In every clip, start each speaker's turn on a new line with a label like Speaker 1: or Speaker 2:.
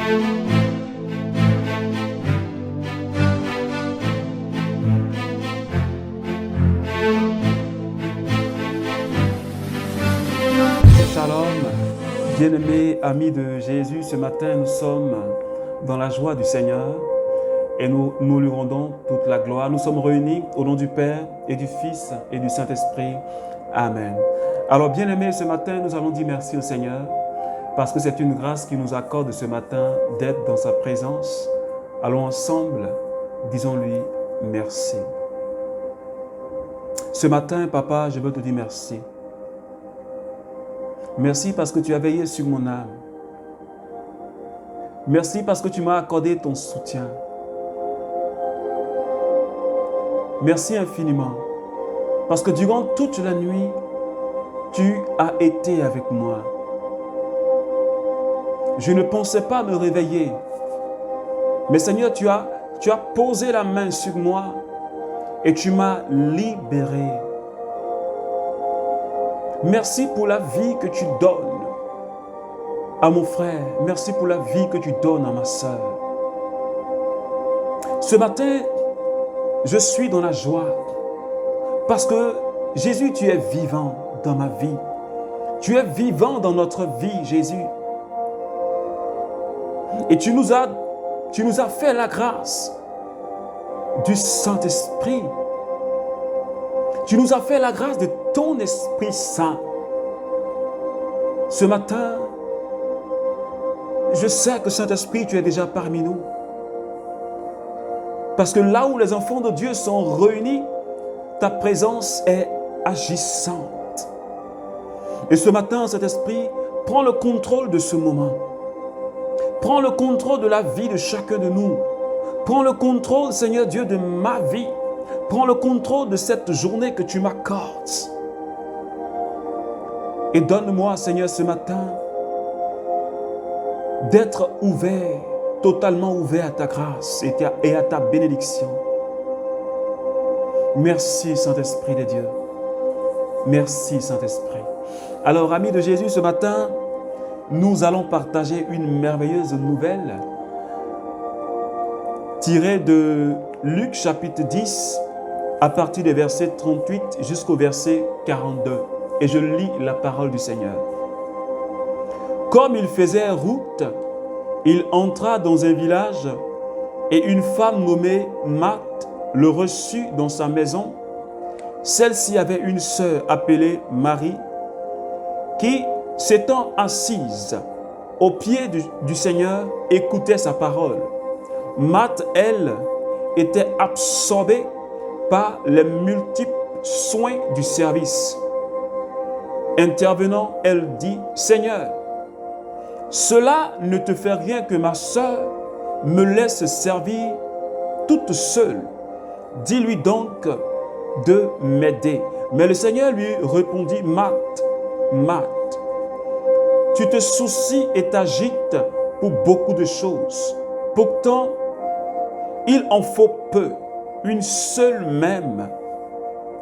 Speaker 1: Shalom, bien-aimés amis de Jésus, ce matin nous sommes dans la joie du Seigneur et nous lui rendons toute la gloire. Nous sommes réunis au nom du Père et du Fils et du Saint-Esprit. Amen. Alors bien-aimés, ce matin nous allons dire merci au Seigneur parce que c'est une grâce qu'il nous accorde ce matin d'être dans sa présence. Allons ensemble, disons-lui merci. Ce matin, Papa, je veux te dire merci. Merci parce que tu as veillé sur mon âme. Merci parce que tu m'as accordé ton soutien. Merci infiniment parce que durant toute la nuit, tu as été avec moi. Je ne pensais pas me réveiller, mais Seigneur, tu as posé la main sur moi et tu m'as libéré. Merci pour la vie que tu donnes à mon frère. Merci pour la vie que tu donnes à ma sœur. Ce matin, je suis dans la joie parce que Jésus, tu es vivant dans ma vie. Tu es vivant dans notre vie, Jésus. Et tu nous as fait la grâce du Saint-Esprit. Tu nous as fait la grâce de ton Esprit Saint. Ce matin, je sais que Saint-Esprit, tu es déjà parmi nous. Parce que là où les enfants de Dieu sont réunis, ta présence est agissante. Et ce matin, Saint-Esprit, prends le contrôle de ce moment. Prends le contrôle de la vie de chacun de nous. Prends le contrôle, Seigneur Dieu, de ma vie. Prends le contrôle de cette journée que tu m'accordes. Et donne-moi, Seigneur, ce matin, d'être ouvert, totalement ouvert à ta grâce et à ta bénédiction. Merci, Saint-Esprit de Dieu. Merci, Saint-Esprit. Alors, amis de Jésus, ce matin, nous allons partager une merveilleuse nouvelle tirée de Luc chapitre 10, à partir des versets 38 jusqu'au verset 42. Et je lis la parole du Seigneur. Comme il faisait route, il entra dans un village et une femme nommée Marthe le reçut dans sa maison. Celle-ci avait une sœur appelée Marie qui, s'étant assise au pied du Seigneur, écoutait sa parole. Marthe, elle, était absorbée par les multiples soins du service. Intervenant, elle dit, « Seigneur, cela ne te fait rien que ma sœur me laisse servir toute seule. Dis-lui donc de m'aider. » Mais le Seigneur lui répondit, « Marthe, Marthe, tu te soucies et t'agites pour beaucoup de choses. Pourtant, il en faut peu, une seule même.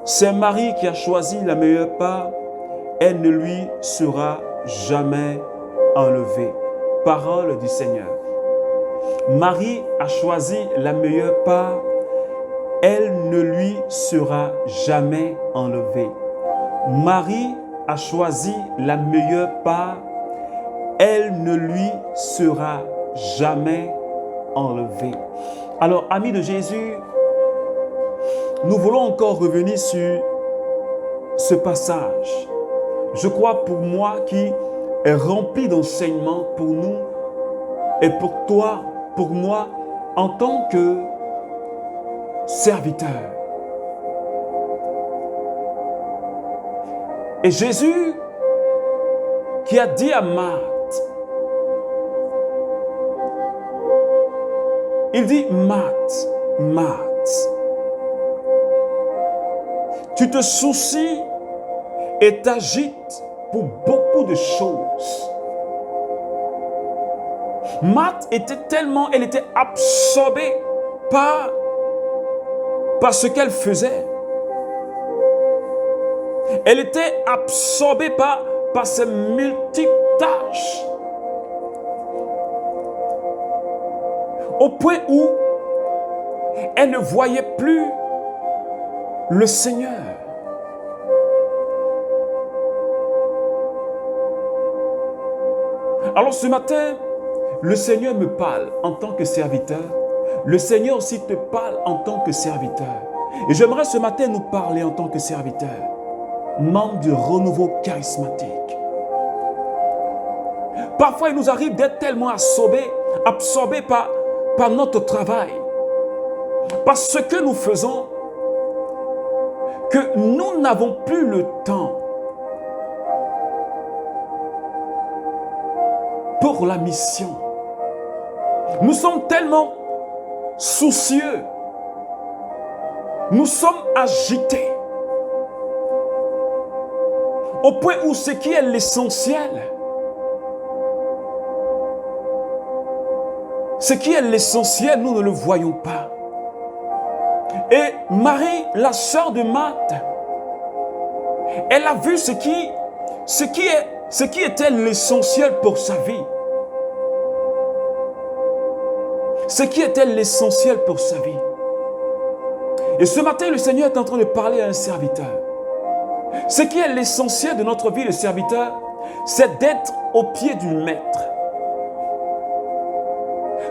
Speaker 1: C'est Marie qui a choisi la meilleure part. Elle ne lui sera jamais enlevée. » Parole du Seigneur. Marie a choisi la meilleure part. Elle ne lui sera jamais enlevée. Marie a choisi la meilleure part. Elle ne lui sera jamais enlevée. Alors, amis de Jésus, nous voulons encore revenir sur ce passage. Je crois pour moi qui est rempli d'enseignements pour nous et pour toi, pour moi, en tant que serviteur. Et Jésus qui a dit à Marthe, il dit, Marthe, Marthe, tu te soucies et t'agites pour beaucoup de choses. Marthe elle était absorbée par ce qu'elle faisait. Elle était absorbée par ses multiples tâches. Au point où elle ne voyait plus le Seigneur. Alors ce matin, le Seigneur me parle en tant que serviteur. Le Seigneur aussi te parle en tant que serviteur. Et j'aimerais ce matin nous parler en tant que serviteur, membre du renouveau charismatique. Parfois, il nous arrive d'être tellement absorbés par notre travail, par ce que nous faisons, que nous n'avons plus le temps pour la mission. Nous sommes tellement soucieux, nous sommes agités, au point où ce qui est l'essentiel, nous ne le voyons pas. Et Marie, la sœur de Marthe, elle a vu ce qui était l'essentiel pour sa vie. Ce qui était l'essentiel pour sa vie. Et ce matin, le Seigneur est en train de parler à un serviteur. Ce qui est l'essentiel de notre vie, le serviteur, c'est d'être au pied du Maître.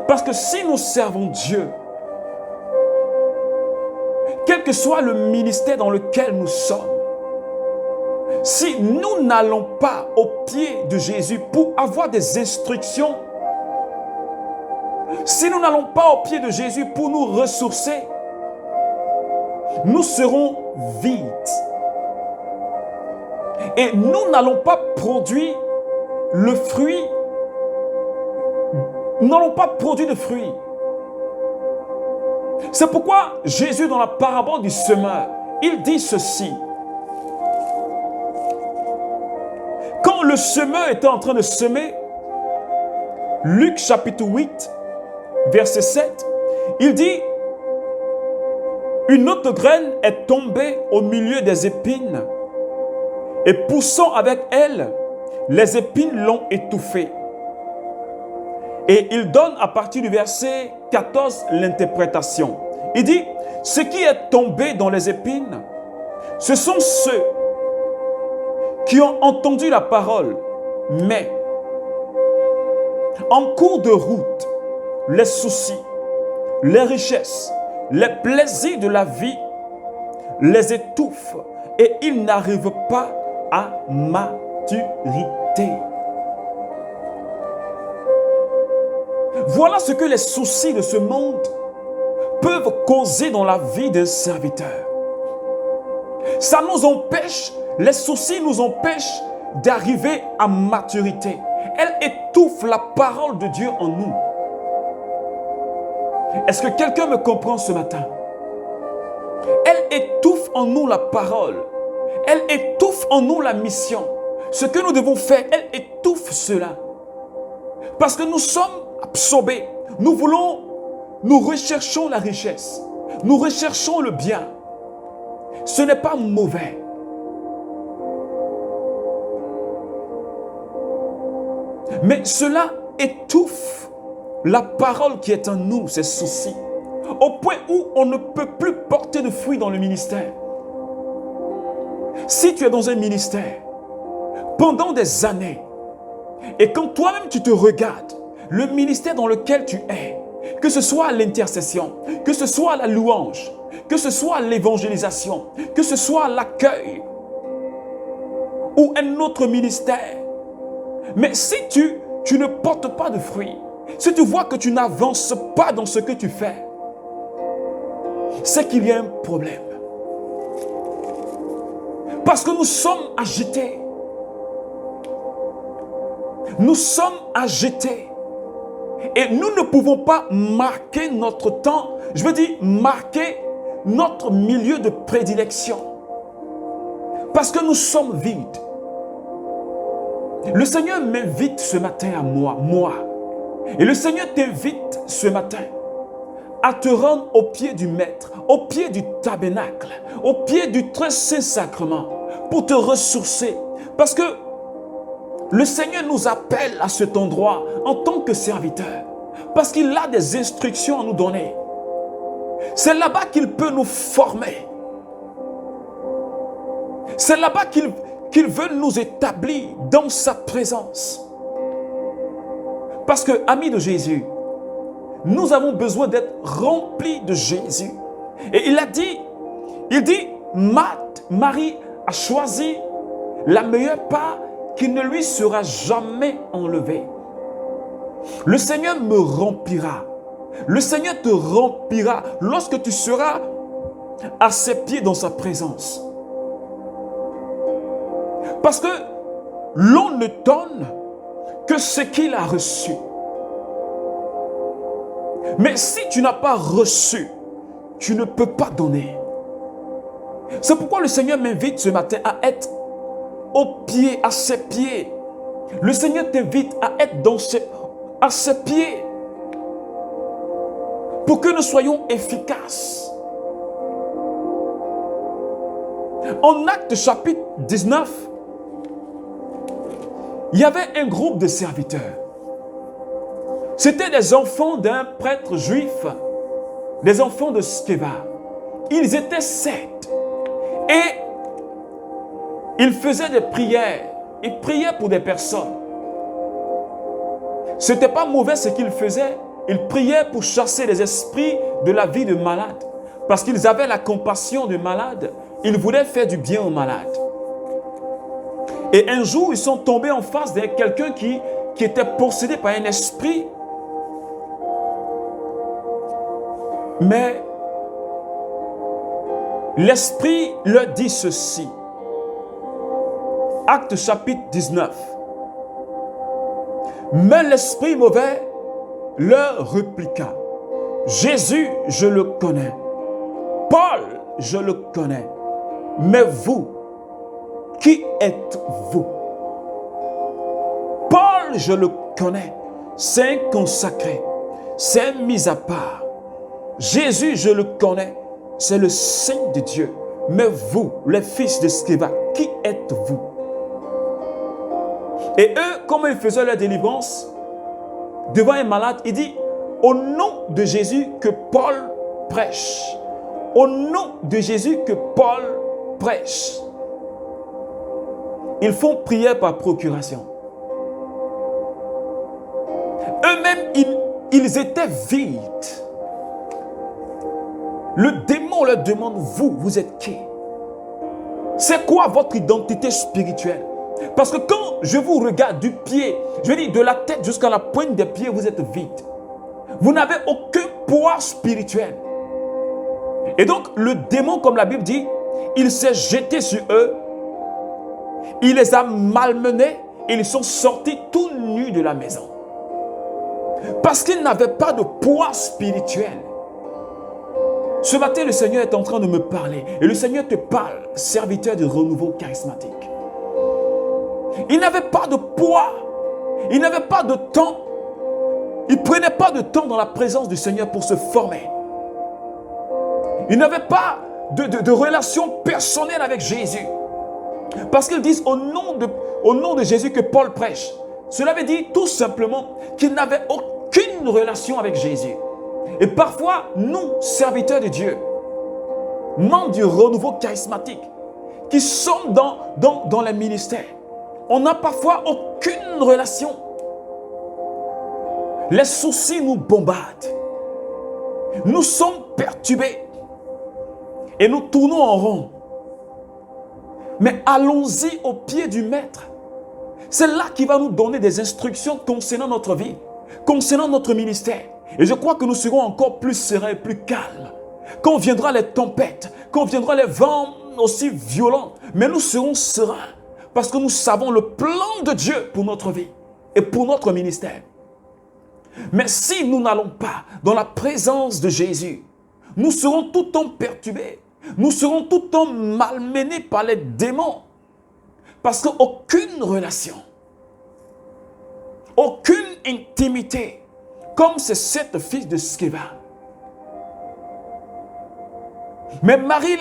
Speaker 1: Parce que si nous servons Dieu, quel que soit le ministère dans lequel nous sommes, si nous n'allons pas au pied de Jésus pour avoir des instructions, si nous n'allons pas au pied de Jésus pour nous ressourcer, nous serons vides. Et nous n'allons pas produire le fruit. Nous n'allons pas produire de fruits. C'est pourquoi Jésus, dans la parabole du semeur, il dit ceci. Quand le semeur était en train de semer, Luc chapitre 8, verset 7, il dit, une autre graine est tombée au milieu des épines et poussant avec elle, les épines l'ont étouffée. Et il donne à partir du verset 14 l'interprétation. Il dit, ce qui est tombé dans les épines, ce sont ceux qui ont entendu la parole, mais en cours de route, les soucis, les richesses, les plaisirs de la vie les étouffent et ils n'arrivent pas à maturité. Voilà ce que les soucis de ce monde peuvent causer dans la vie d'un serviteur. Ça nous empêche, les soucis nous empêchent d'arriver à maturité. Elle étouffe la parole de Dieu en nous. Est-ce que quelqu'un me comprend ce matin? Elle étouffe en nous la parole. Elle étouffe en nous la mission. Ce que nous devons faire, elle étouffe cela. Parce que nous sommes absorbés. Nous recherchons la richesse. Nous recherchons le bien. Ce n'est pas mauvais. Mais cela étouffe la parole qui est en nous, ces soucis, au point où on ne peut plus porter de fruits dans le ministère. Si tu es dans un ministère pendant des années, et quand toi-même tu te regardes, le ministère dans lequel tu es, que ce soit l'intercession, que ce soit la louange, que ce soit l'évangélisation, que ce soit l'accueil, ou un autre ministère, mais si tu ne portes pas de fruits, si tu vois que tu n'avances pas dans ce que tu fais, c'est qu'il y a un problème. Parce que nous sommes agités. Nous sommes agités. Et nous ne pouvons pas marquer notre temps, je veux dire marquer notre milieu de prédilection. Parce que nous sommes vides. Le Seigneur m'invite ce matin à moi. Et le Seigneur t'invite ce matin à te rendre au pied du Maître, au pied du tabernacle, au pied du très saint sacrement, pour te ressourcer. Parce que le Seigneur nous appelle à cet endroit en tant que serviteurs. Parce qu'il a des instructions à nous donner. C'est là-bas qu'il peut nous former. C'est là-bas qu'il veut nous établir dans sa présence. Parce que, amis de Jésus, nous avons besoin d'être remplis de Jésus. Et il dit, Marie a choisi la meilleure part qui ne lui sera jamais enlevée. Le Seigneur me remplira. Le Seigneur te remplira lorsque tu seras à ses pieds dans sa présence. Parce que l'on ne donne que ce qu'il a reçu. Mais si tu n'as pas reçu, tu ne peux pas donner. C'est pourquoi le Seigneur m'invite ce matin à être aux pieds, à ses pieds. Le Seigneur t'invite à être à ses pieds pour que nous soyons efficaces. En Actes chapitre 19, il y avait un groupe de serviteurs. C'étaient des enfants d'un prêtre juif, des enfants de Sceva. Ils étaient 7 et ils faisaient des prières. Ils priaient pour des personnes. Ce n'était pas mauvais ce qu'ils faisaient. Ils priaient pour chasser les esprits de la vie de malades. Parce qu'ils avaient la compassion des malades. Ils voulaient faire du bien aux malades. Et un jour, ils sont tombés en face de quelqu'un qui était possédé par un esprit. Mais l'esprit leur dit ceci. Acte chapitre 19. Mais l'esprit mauvais leur répliqua. Jésus, je le connais. Paul, je le connais. Mais vous, qui êtes-vous? Paul, je le connais. C'est un consacré. C'est un mis à part. Jésus, je le connais. C'est le Saint de Dieu. Mais vous, les fils de Sceva, qui êtes-vous? Et eux, comme ils faisaient leur délivrance devant un malade, il dit, au nom de Jésus que Paul prêche. Au nom de Jésus que Paul prêche. Ils font prière par procuration. Eux-mêmes, ils étaient vides. Le démon leur demande, vous êtes qui? C'est quoi votre identité spirituelle? Parce que quand je vous regarde du pied, je dis de la tête jusqu'à la pointe des pieds, vous êtes vide. Vous n'avez aucun poids spirituel. Et donc, le démon, comme la Bible dit, il s'est jeté sur eux, il les a malmenés et ils sont sortis tout nus de la maison. Parce qu'ils n'avaient pas de poids spirituel. Ce matin, le Seigneur est en train de me parler. Et le Seigneur te parle, serviteur du renouveau charismatique. Il n'avait pas de poids. Il n'avait pas de temps. Il ne prenait pas de temps dans la présence du Seigneur pour se former. Il n'avait pas de relation personnelle avec Jésus. Parce qu'ils disent au nom de Jésus que Paul prêche. Cela veut dire tout simplement qu'il n'avait aucune relation avec Jésus. Et parfois, nous, serviteurs de Dieu, membres du renouveau charismatique, qui sommes dans les ministères, on n'a parfois aucune relation. Les soucis nous bombardent. Nous sommes perturbés. Et nous tournons en rond. Mais allons-y au pied du Maître. C'est là qu'il va nous donner des instructions concernant notre vie, concernant notre ministère. Et je crois que nous serons encore plus sereins, plus calmes. Quand viendra les tempêtes, quand viendra les vents aussi violents, mais nous serons sereins parce que nous savons le plan de Dieu pour notre vie et pour notre ministère. Mais si nous n'allons pas dans la présence de Jésus, nous serons tout le temps perturbés. Nous serons tout le temps malmenés par les démons. Parce qu'aucune relation, aucune intimité, comme ces 7 fils de Sceva. Mais Marie,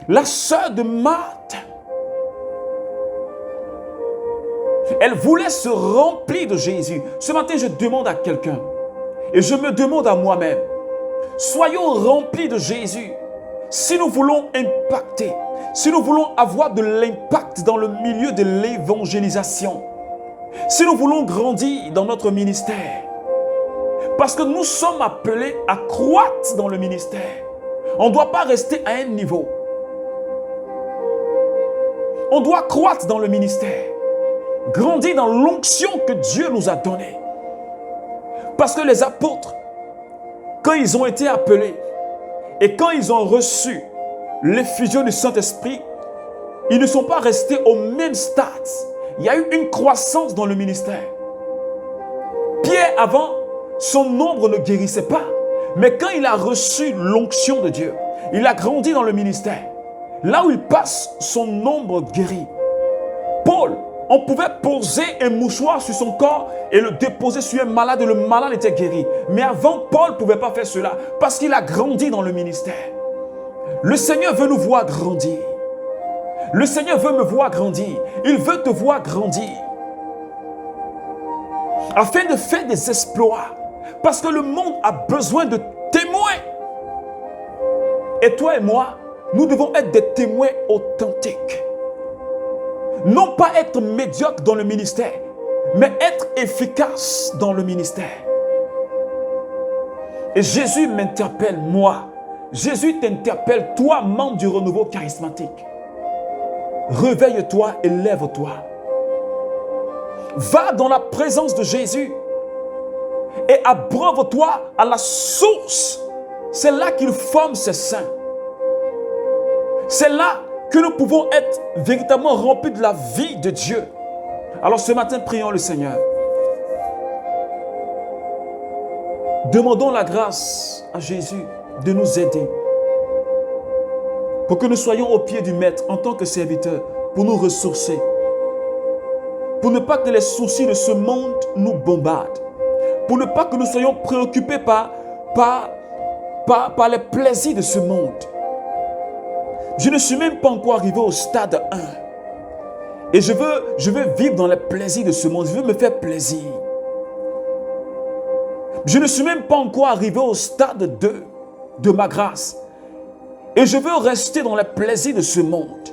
Speaker 1: la sœur de Marthe, elle voulait se remplir de Jésus. Ce matin, je demande à quelqu'un, Et je me demande à moi-même, soyons remplis de Jésus. Si nous voulons impacter, si nous voulons avoir de l'impact dans le milieu de l'évangélisation, si nous voulons grandir dans notre ministère, parce que nous sommes appelés à croître dans le ministère, on ne doit pas rester à un niveau. On doit croître dans le ministère, grandir dans l'onction que Dieu nous a donnée. Parce que les apôtres, quand ils ont été appelés et quand ils ont reçu l'effusion du Saint-Esprit, ils ne sont pas restés au même stade. Il y a eu une croissance dans le ministère. Pierre, avant, son nombre ne guérissait pas. Mais quand il a reçu l'onction de Dieu, il a grandi dans le ministère. Là où il passe, son nombre guérit. Paul, on pouvait poser un mouchoir sur son corps et le déposer sur un malade et le malade était guéri. Mais avant, Paul ne pouvait pas faire cela parce qu'il a grandi dans le ministère. Le Seigneur veut nous voir grandir. Le Seigneur veut me voir grandir. Il veut te voir grandir. Afin de faire des exploits. Parce que le monde a besoin de témoins. Et toi et moi, nous devons être des témoins authentiques. Non pas être médiocre dans le ministère, mais être efficace dans le ministère. Et Jésus m'interpelle, moi. Jésus t'interpelle, toi, membre du renouveau charismatique. Réveille-toi et lève-toi. Va dans la présence de Jésus et abreuve-toi à la source. C'est là qu'il forme ses saints. C'est là que nous pouvons être véritablement remplis de la vie de Dieu. Alors ce matin, prions le Seigneur. Demandons la grâce à Jésus de nous aider pour que nous soyons au pied du Maître en tant que serviteurs, pour nous ressourcer, pour ne pas que les soucis de ce monde nous bombardent, pour ne pas que nous soyons préoccupés par les plaisirs de ce monde. Je ne suis même pas encore arrivé au stade 1. Et je veux vivre dans les plaisirs de ce monde. Je veux me faire plaisir. Je ne suis même pas encore arrivé au stade 2 de ma grâce. Et je veux rester dans les plaisirs de ce monde.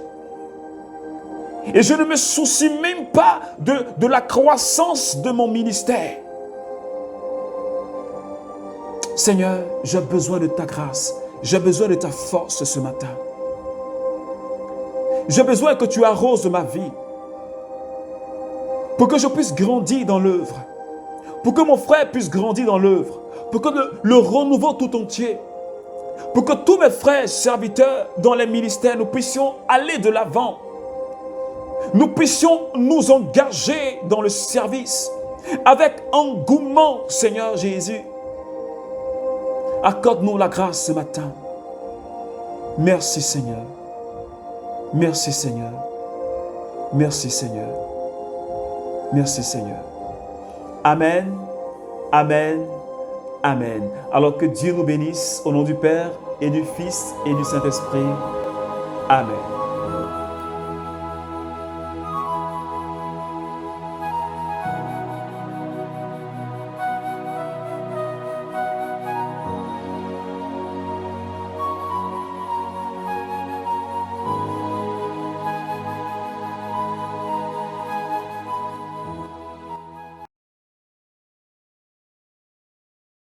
Speaker 1: Et je ne me soucie même pas de la croissance de mon ministère. Seigneur, j'ai besoin de ta grâce. J'ai besoin de ta force ce matin. J'ai besoin que tu arroses ma vie pour que je puisse grandir dans l'œuvre, pour que mon frère puisse grandir dans l'œuvre, pour que le renouveau tout entier, pour que tous mes frères serviteurs dans les ministères, nous puissions aller de l'avant, nous puissions nous engager dans le service avec engouement, Seigneur Jésus. Accorde-nous la grâce ce matin. Merci Seigneur. Merci Seigneur. Merci Seigneur. Merci Seigneur. Amen. Amen. Amen. Alors que Dieu nous bénisse au nom du Père et du Fils et du Saint-Esprit. Amen.